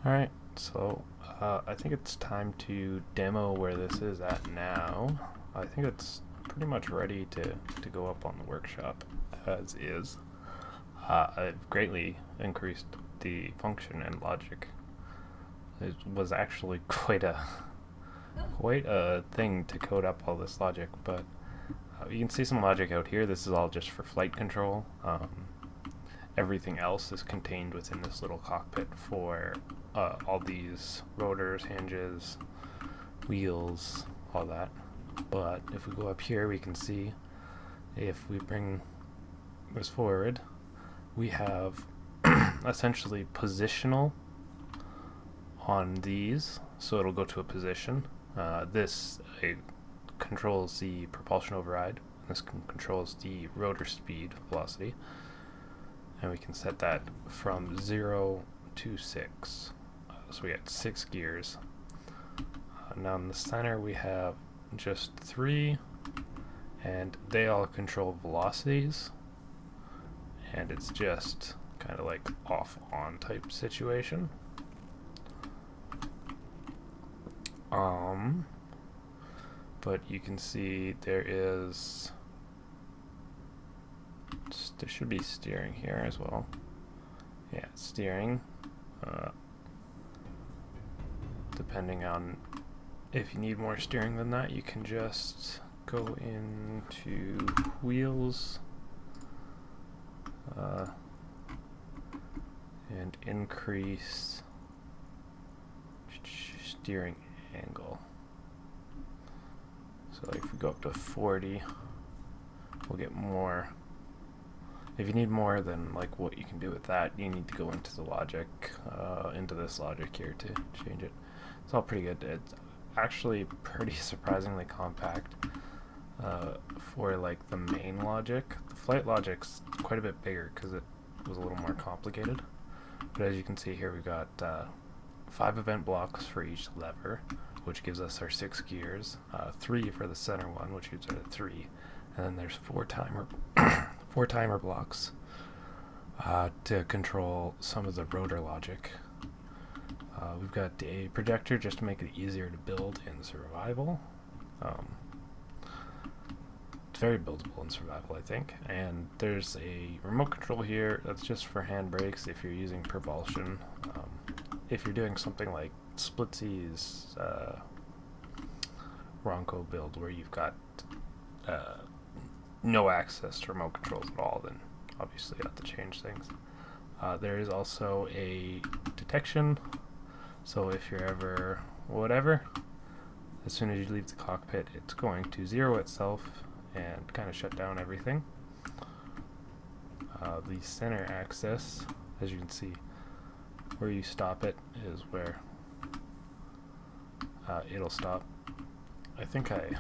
Alright, so I think it's time to demo where this is at now. I think it's pretty much ready to go up on the workshop as is. I've greatly increased the function and logic. It was actually quite a thing to code up all this logic, but you can see some logic out here. This is all just for flight control. Everything else is contained within this little cockpit for all these rotors, hinges, wheels, all that. But if we go up here, we can see if we bring this forward, we have essentially positional on these, so it'll go to a position. This controls the propulsion override. This controls the rotor speed velocity, and we can set that from 0 to 6. So we got 6 gears. Now in the center we have just 3, and they all control velocities, and it's just kind of like off-on type situation. But you can see there should be steering here as well. Yeah, steering. Depending on if you need more steering than that, you can just go into wheels and increase steering angle. So like if we go up to 40, we'll get more. If you need more than like what you can do with that, you need to go into the logic, into this logic here to change it. It's all pretty good. It's actually pretty surprisingly compact for like the main logic. The flight logic's quite a bit bigger because it was a little more complicated. But as you can see here, we've got 5 event blocks for each lever, which gives us our 6 gears, 3 for the center one, which gives it a 3, and then there's 4 timer blocks to control some of the rotor logic. We've got a projector just to make it easier to build in survival. It's very buildable in survival, I think. And there's a remote control here that's just for handbrakes if you're using propulsion. If you're doing something like Splitsies Ronco build where you've got no access to remote controls at all, then obviously you have to change things. There is also a detection, so if you're ever whatever, as soon as you leave the cockpit, it's going to zero itself and kind of shut down everything. The center access, as you can see, where you stop it is where it'll stop. I think I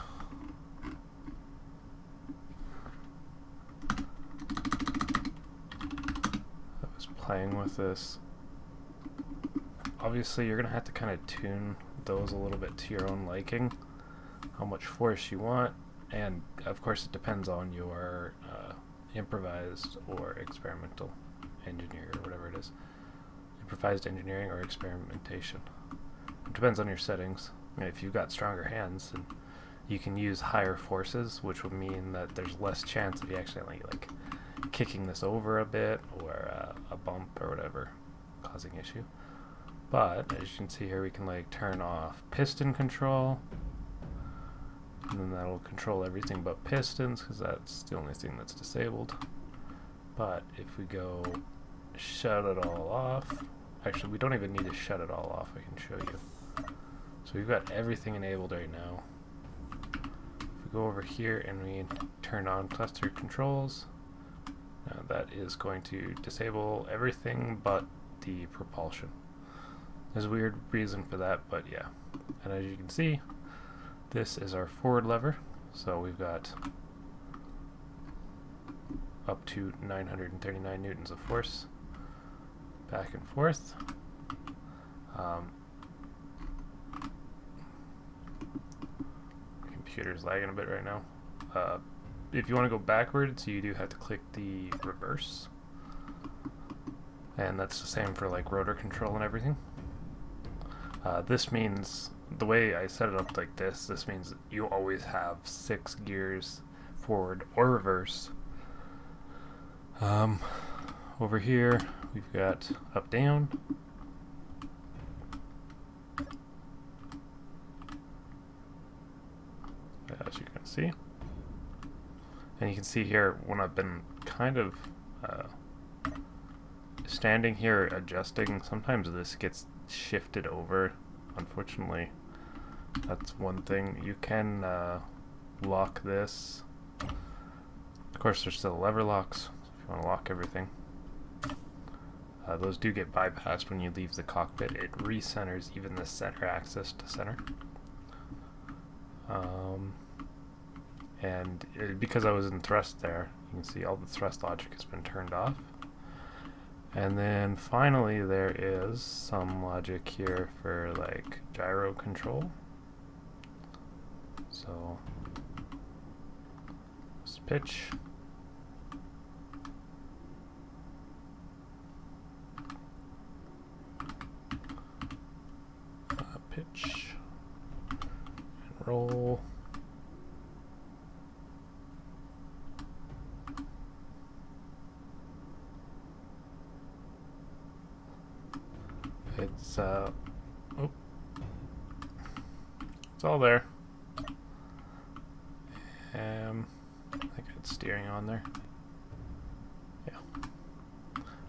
was playing with this. Obviously you're gonna have to kind of tune those a little bit to your own liking, how much force you want, and of course it depends on your improvised or experimental engineer or whatever it is. Improvised engineering or experimentation. It depends on your settings. If you've got stronger hands, then you can use higher forces, which would mean that there's less chance of you accidentally like kicking this over a bit or a bump or whatever causing issue. But as you can see here, we can like turn off piston control, and then that'll control everything but pistons because that's the only thing that's disabled. But if we go shut it all off, actually we don't even need to shut it all off, I can show you. So we've got everything enabled right now. If we go over here and we turn on cluster controls, that is going to disable everything but the propulsion. There's a weird reason for that, but yeah. And as you can see, this is our forward lever. So we've got up to 939 newtons of force back and forth. Computer's lagging a bit right now. If you want to go backwards, you do have to click the reverse. And that's the same for like rotor control and everything. This means, the way I set it up like this means that you always have 6 gears forward or reverse. Over here we've got up down, as you can see, and you can see here when I've been kind of standing here adjusting, sometimes this gets shifted over. Unfortunately, that's one thing. You can lock this. Of course, there's still lever locks if you want to lock everything. Those do get bypassed when you leave the cockpit. It recenters even the center axis to center. Because I was in thrust there, you can see all the thrust logic has been turned off. And then finally there is some logic here for like gyro control. So let's pitch. Pitch and roll. It's it's all there. I think it's steering on there. Yeah.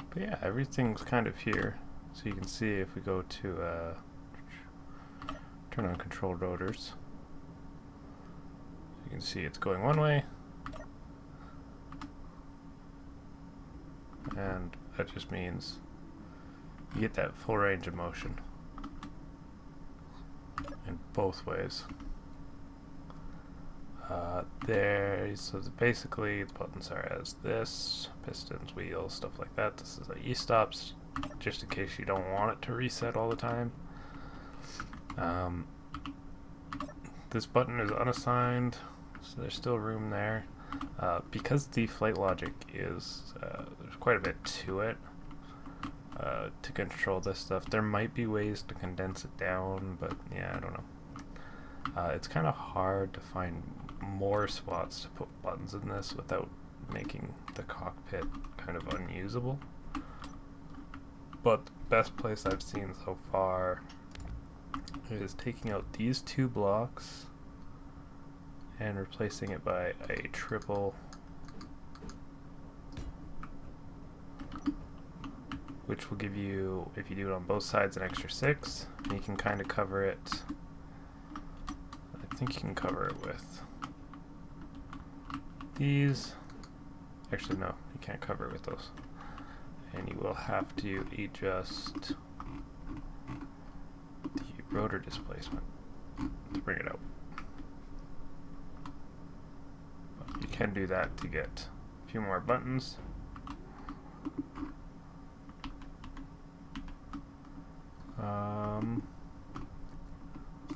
But yeah, everything's kind of here. So you can see if we go to turn on control rotors, you can see it's going one way, and that just means you get that full range of motion in both ways. So basically the buttons are as this, pistons, wheels, stuff like that. This is a E-stops, just in case you don't want it to reset all the time. This button is unassigned, so there's still room there. Because the flight logic is, there's quite a bit to it. To control this stuff, there might be ways to condense it down, but yeah, I don't know. It's kind of hard to find more spots to put buttons in this without making the cockpit kind of unusable. But the best place I've seen so far is taking out these 2 blocks and replacing it by a triple, which will give you, if you do it on both sides, an extra 6, and you can kind of cover it. I think you can cover it with these. Actually, no, you can't cover it with those. And you will have to adjust the rotor displacement to bring it out. But you can do that to get a few more buttons.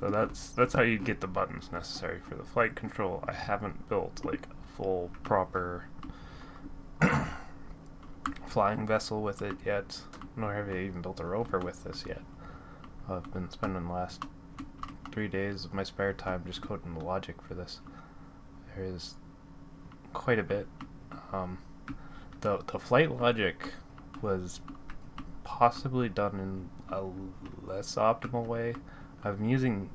So that's how you get the buttons necessary for the flight control. I haven't built like a full proper flying vessel with it yet, nor have I even built a rover with this yet. I've been spending the last 3 days of my spare time just coding the logic for this. There is quite a bit. The flight logic was possibly done in a less optimal way. I'm using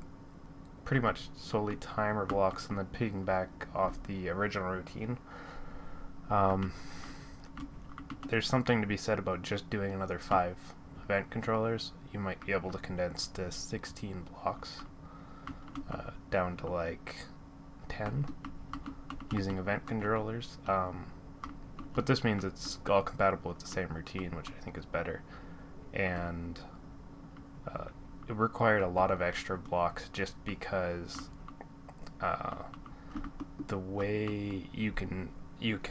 pretty much solely timer blocks and then picking back off the original routine. There's something to be said about just doing another 5 event controllers. You might be able to condense this 16 blocks down to like 10 using event controllers. But this means it's all compatible with the same routine, which I think is better. And it required a lot of extra blocks just because the way you can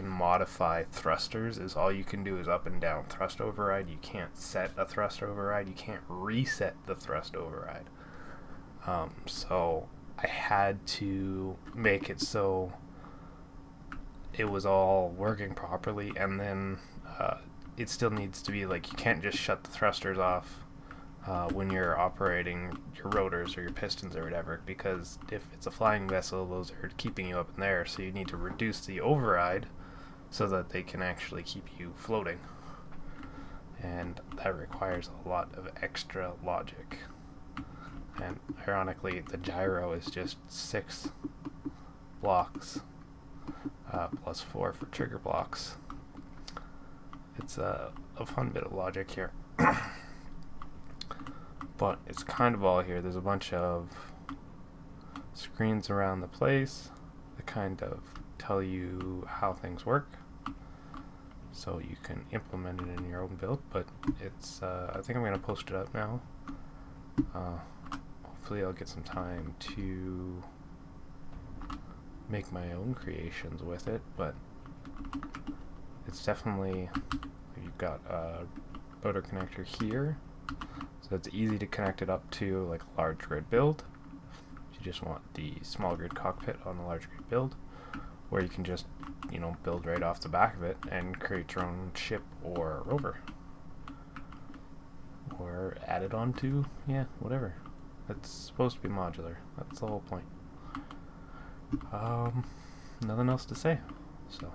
modify thrusters is all you can do is up and down thrust override. You can't set a thrust override. You can't reset the thrust override. So I had to make it so it was all working properly, and then it still needs to be like, you can't just shut the thrusters off when you're operating your rotors or your pistons or whatever, because if it's a flying vessel, those are keeping you up in the air, so you need to reduce the override so that they can actually keep you floating. And that requires a lot of extra logic. And ironically, the gyro is just 6 blocks, plus 4 for trigger blocks. It's a fun bit of logic here. But it's kind of all here. There's a bunch of screens around the place that kind of tell you how things work, so you can implement it in your own build. But it's I think I'm going to post it up now. Hopefully I'll get some time to make my own creations with it, but it's definitely, you've got a rotor connector here, so it's easy to connect it up to like a large grid build. You just want the small grid cockpit on a large grid build, where you can just, you know, build right off the back of it and create your own ship or rover, or add it onto, yeah, whatever. It's supposed to be modular. That's the whole point. Nothing else to say, so